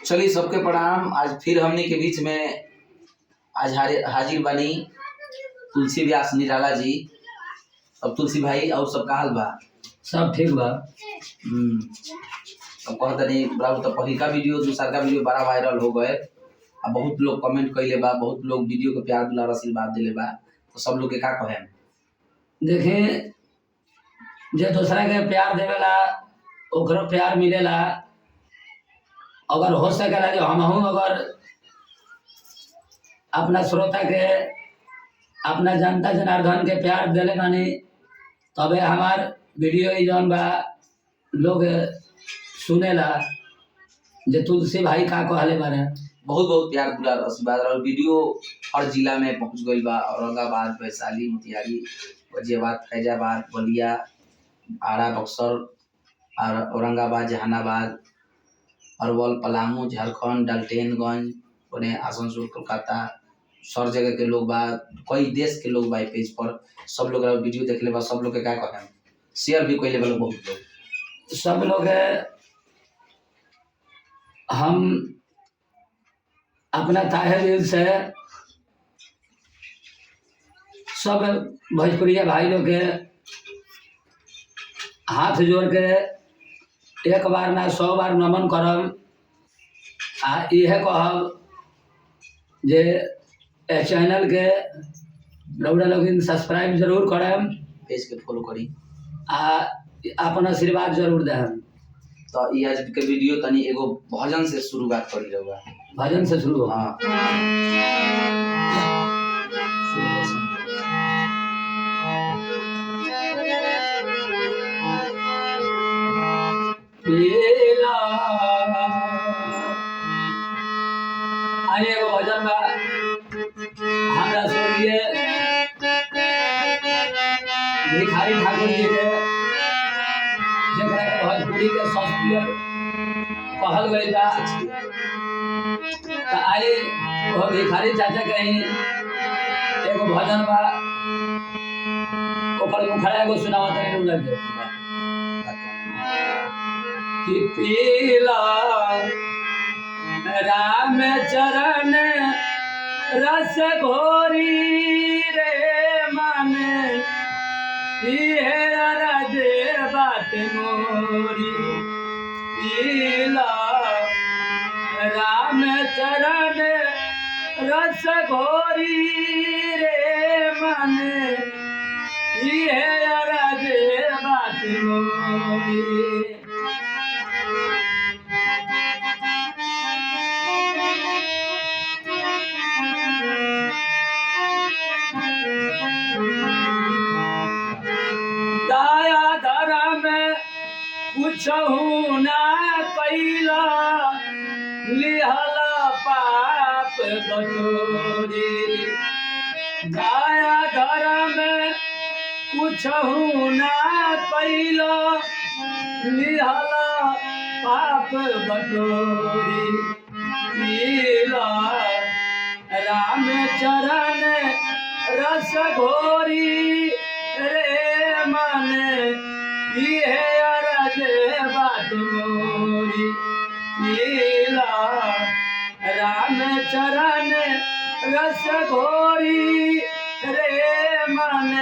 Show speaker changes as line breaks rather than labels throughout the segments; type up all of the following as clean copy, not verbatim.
चलिए सबके प्रणाम। आज फिर हमने के बीच में आज हाजिर बनी तुलसी व्यास निराला जी। अब तुलसी भाई और सब का हाल बा?
सब ठीक बा।
अब कहता नहीं बराबर तो पहिलका वीडियो दूसरा का वीडियो बड़ा वायरल हो गए। अब बहुत लोग कमेंट कैले बा, बहुत लोग वीडियो के प्यार दुलार आशीर्वाद दिले बा, तो सब लोग के का कहे?
देखें, जे दूसरा के प्यार देवेला ओकरो प्यार मिलेला। अगर हो सकेला जो हमहू अगर अपना श्रोता के अपना जनता जनार्दन के प्यार दिले बानी तबे हमार वीडियो ही जौन बा लोग सुनेला जे तुलसी भाई का कहले बारे।
बहुत बहुत प्यार दुलार आशीर्वाद और वीडियो हर जिला में पहुंच गई बा। औरंगाबाद, वैशाली, मोतिहारी, गाजियाबाद, फैजाबाद, बलिया, आरा, बक्सर, औरंगाबाद, जहानाबाद, अरवल, पलामू, झारखंड, डाल्टेनगंज, पुणे, आसनसोल, कोलकाता, सब जगह के लोग बा, कई देश के लोग बा पेज पर। सब लोग वीडियो देख ले बा, सब लोग के क्या कहें, शेयर भी कैले बा बहुत लोग।
सब लोग हम अपना ताहे दिल से सब भोजपुरिया भाई लोग के हाथ जोड़ के एक बार ना 100 बार नमन करम। आ यह कहब जे चैनल के रउरा लोग सब्सक्राइब जरूर करम,
पेज के फॉलो करी
आ अपन आशीर्वाद जरूर देम।
तो ये आज के वीडियो तनी एगो भजन से शुरुआत करी रहुआ।
भजन से शुरू हो।
हाँ,
आइए एगो भजन बा हमरा सुनिए भिखारी ठाकुर जी के, जेकरा के भोजपुरी के शास्त्रीय कहल गई बा। तो आई वो भिखारी चाचा के ही एगो भजन बा, ओकर मुखड़ा एगो सुनावत है लोग के कि पीला राम चरण रस घोरी रे मन ये रज बात मोरी। पीला राम चरण रस घोरी रे मन ये रज बात मोरी। दाया धर्म कुछहु ना कैला लिहल पाप बटोरी। दाया धर्म कुछहु ना कैला लिहल पाप बटोरी। पीला राम चरण रस घोरी रे मन ये अरज बात मोरी। पीला राम चरण रस घोरी रे मन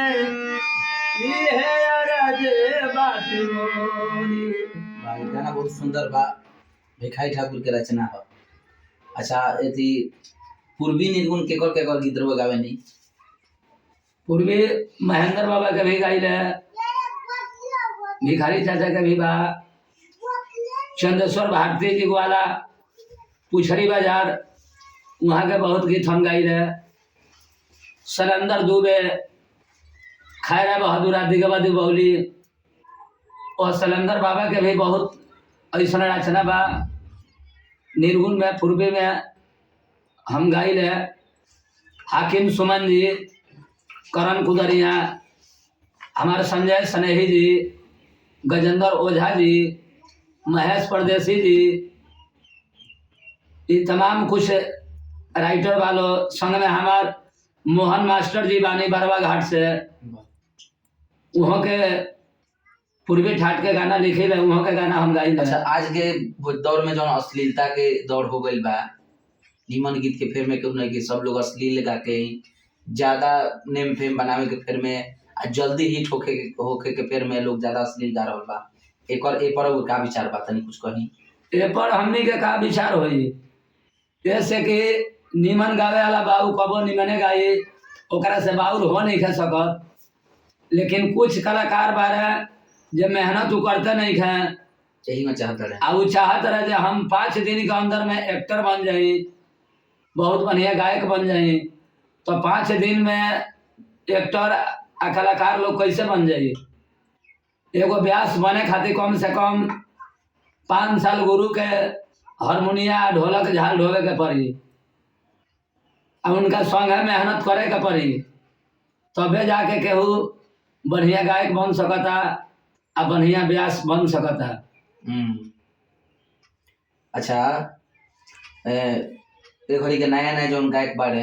ये अरज बात मोरी।
भाई गाना बहुत सुंदर बा, भिखारी ठाकुर के रचना है। अच्छा, यदि पूर्वी निर्गुण केकर गीत रहुआ गावे नहीं?
पूर्वी महेंद्र बाबा के भी गाइल है, भिखारी चाचा के भी बा, चंद्रेश्वर भारती जी वाला पुछरी बाजार वहाँ के बहुत गीत हम गाइल है। सलंदर दुबे, खैरा बहादुर दिगवा दिबौली और सलंदर बाबा के भी बहुत ऐसा रचना बा निर्गुण में पूर्वी में हम गाइल है। हाकिम सुमन जी, करण कुदरिया, हमारे संजय स्नेही जी, गजेंद्र ओझा जी, महेश परदेसी जी, ये तमाम कुछ राइटर वालों संग में हमार मोहन मास्टर जी बानी बरवा घाट से, वहाँ के पूर्वी ठाट के गाना लिखे ले, वहाँ के गाना हम गाई।
अच्छा, आज के दौर में जो अश्लीलता के दौर हो गई बा, निमन गीत के फेर में क्यों नहीं कि सब लोग अश्लील गा के ज्यादा नेम फेम बनावे के फेर में आ जल्दी हिट होके के फेर में लोग ज्यादा अश्लील गा रहल बा। एकर ए पर का विचार बा, तनी कुछ कही?
ए पर हमनी के का विचार होई? जैसे कि निमन गावे वाला बाबू कबो निमने गाई, ओकरा से बाउर हो नहीं खे सकत। लेकिन कुछ कलाकार बारे जे मेहनत उ करते नहीं खे,
यही में चाहता रहे
आ उ चाहत रहे जे हम 5 दिन के अंदर में एक्टर बन जाई, बहुत बढ़िया गायक बन जाई। तो 5 दिन में एक्टर आ कलाकार लोग कैसे बन जाई? एगो व्यास बने खातिर कम से कम 5 साल गुरु के हारमोनिया ढोलक झाल ढोवे के पड़ी, आ उनका संगे मेहनत करे के पड़ी, तबे जाके केहू बढ़िया गायक बन सकता आ बढ़िया व्यास बन सकता।
अच्छा, ए घड़ी के नया नया जौन गायक बाड़े,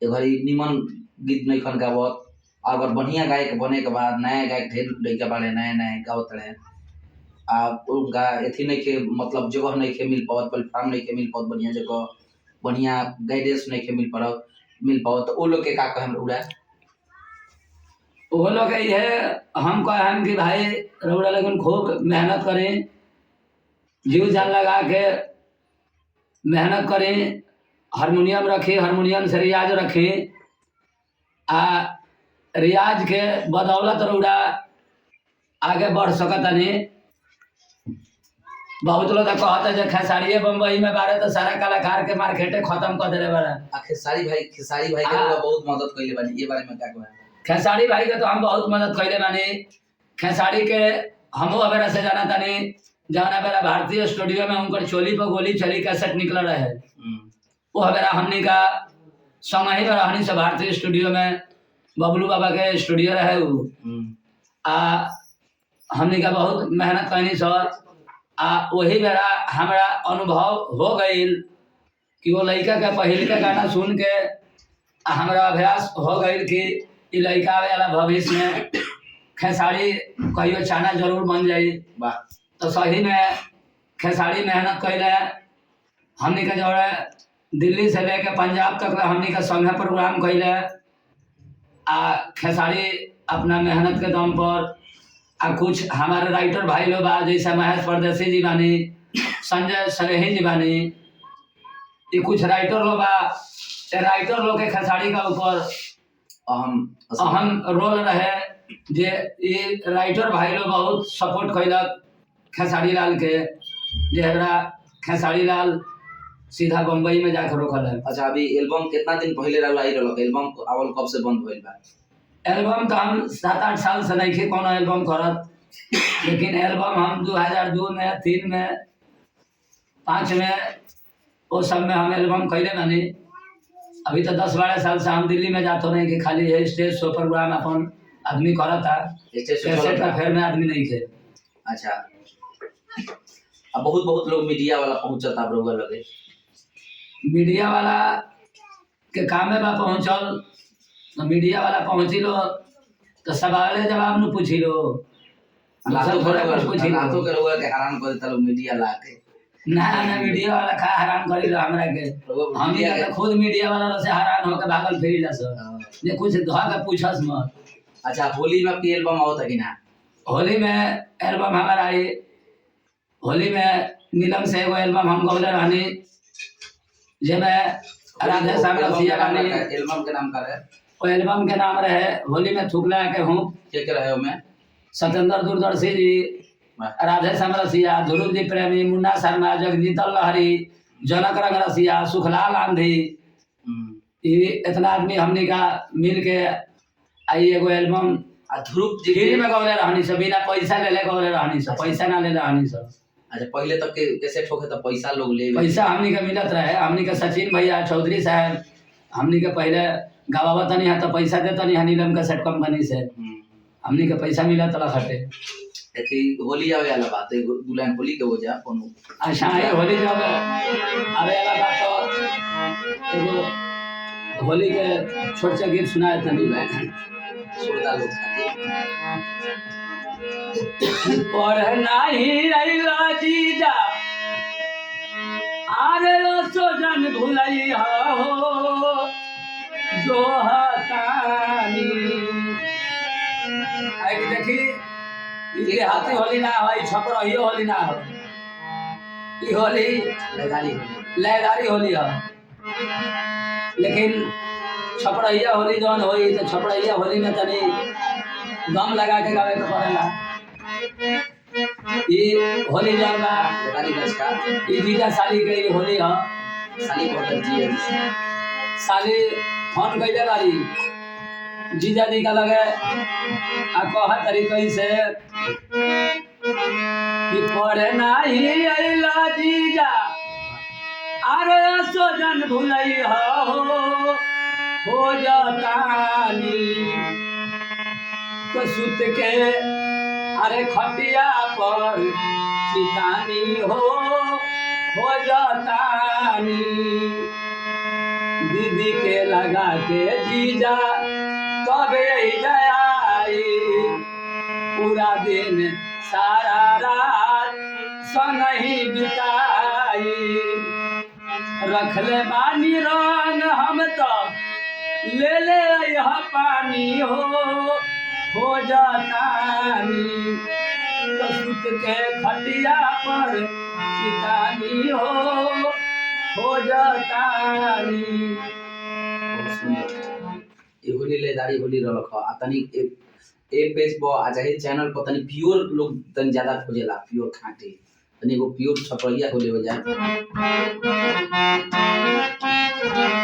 ए घड़ी निमन गीत नहीं खन गावत। अगर बढ़िया गायक बने के बाद नया गायक ढेर लड़का बाड़े नया नया गावत रहे, आ उनका एथी नहीं के मतलब जगह नहीं के मिल पावत, प्लेटफॉर्म नहीं के मिल पावत, बढ़िया जगह बढ़िया गाइडेंस नहीं के मिल पावत, तो वो लोग के का कहम उड़ा?
वो लोग ये हम कहम कि भाई रउरा लेकिन खूब मेहनत करें, जीव जान लगा के मेहनत करें, हारमोनियम रखें, हारमोनियम से रियाज रखें, आ रियाज के बदौलत रउरा आगे बढ़ सकतनी। बहुत लोग कहता जे खेसारिये बम्बई में बारे तो सारा कलाकार के मार्केटे खत्म कर देले बारे।
खेसारी भाई के लोग बहुत मदद कइले बानी, ये बारे में का कहना?
खेसारी भाई के तो हम बहुत मदद कइले बानी। खेसारी के हमो अबेरा से जाना तानी, जाना बेरा भारतीय स्टूडियो में उनकर चोली पर गोली चली कैसेट निकल रहे, वो अबेरा हमनी का समय ही रहनी से भारतीय स्टूडियो में बबलू बाबा के स्टूडियो रहे उ, आ हमनी का बहुत मेहनत करनी सर। आ वही बेरा हमारा अनुभव हो गईल कि वो लड़का के पहले के गाना सुन के हमारा अभ्यास हो गईल कि ई लड़का आवे वाला भविष्य में खेसारी कहियो चाना जरूर बन जाई। तो सही में खेसारी मेहनत कैले, हमनी के जो दिल्ली से लेके पंजाब तक हमनी के संगे प्रोग्राम कैले, आ खेसारी अपना मेहनत के दम पर आ कुछ हमारे राइटर भाई लोग बा जैसे महेश परदेसी जी बानी, संजय सनेही जी बानी, ये कुछ राइटर लोग बा, राइटर लोग के खेसारी का ऊपर अहम रोल रहे। जे ये राइटर भाई लोग बहुत सपोर्ट कैलक खेसारी लाल के, जेहरा खेसारी लाल सीधा बम्बई में जाकर रोकल है।
अच्छा, अभी एल्बम कितना दिन पहले आई रहल? एल्बम आवल कब से बंद होइल बा?
एल्बम तो हम 7-8 साल से नहीं थे कोनो एल्बम करत, लेकिन एल्बम हम 2002 में, 3 में, 5 में वो सब में हम एल्बम कैले बानी। अभी तो 10-12 साल से हम दिल्ली में जाते नहीं कि खाली है स्टेज शो प्रोग्राम अपन आदमी करता, कैसेट का फेर में आदमी नहीं थे।
अच्छा, अब बहुत लोग मीडिया वाला पहुंचता आप लोग लगे,
मीडिया वाला के कामे बा पहुंचल, तो मीडिया वाला पहुंची लो तो सवाल जवाब न पूछी लो,
लातो के लोग के हैरान कर देता लोग मीडिया ला के।
ना मीडिया वाला का हैरान करी लो हमरा के, हम तो खुद मीडिया वाला से हैरान होकर भागल फिरी जा सर जे कुछ धो के पूछस मत।
अच्छा, होली में आपकी एल्बम आवत है कि ना?
होली में एल्बम हमारा आई, होली में नीलम से एगो एल्बम हम गौले रहनी, जेमे राधे श्याम रसिया बानी।
एल्बम के नाम का रहे?
वो एल्बम के नाम रहे होली में थूकला के हूँ।
के रहे उसमें?
सत्येंद्र दूरदर्शी जी, राधे श्याम रसिया, ध्रुव जी प्रेमी, मुन्ना शर्मा, जगजीतन लहरी, जनक रंग रसिया, सुखलाल आंधी, ये इतना आदमी हमने का मिल के आई एगो एल्बम।
ध्रुव जी
फ्री में गौले रहनी सब, बिना पैसा ले गौले रहनी सब, पैसा ना ले रहनी सब।
अच्छा, पहले तक के कैसे ठोके तो पैसा लोग ले,
पैसा हमनी के मिलत रहे। हमनी के सचिन भैया चौधरी साहब हमनी के पहले गवावत नहीं है तो पैसा देता नहीं है नीलम के सेट कंपनी से, हमनी के पैसा मिलत रहा हटे।
होली आवे वाला बात है, दुल्हन होली के हो जा कोनो।
अच्छा, ये होली जब आवे वाला बात तो एगो होली के छोट सा गीत सुनाए तनी
श्रोता लोग खातिर।
पढ़ नहीं अइला जीजा आरे सोजन भुलई हो जो हतानी। आई देखी ये हाथी होली ना हो, छपरा ही होली ना हो, ई होली लहदारी होली है। लेकिन छपड़ैया होली जौन होई तो छपड़ैया होली में तनी दम लगा के गावे के पड़ेला। ये होली जौन बा ये जीजा साली के ये होली है। साली फोन कैले बारी जीजा जी का लगे आ कह तरीके से कि पढ़े नहीं अइला जीजा अरे सोजन भुलई हो जातानी। तो सुत के अरे खटिया पर सितानी हो जातानी। दीदी के लगा के जीजा तबे जाई पूरा दिन सारा रात सनही बिताई। रखले बानी रंग हम तो ले ले यह पानी हो जातानी। तो सुत के खटिया पर सितानी हो जातानी।
ये होली लेदारी होली रख आ तनी ए पेज पर आ चाहे चैनल पर तनी प्योर लोग तनी ज्यादा खोजेला, प्योर खांटी तनी एगो प्योर छपरिया होली हो जाए।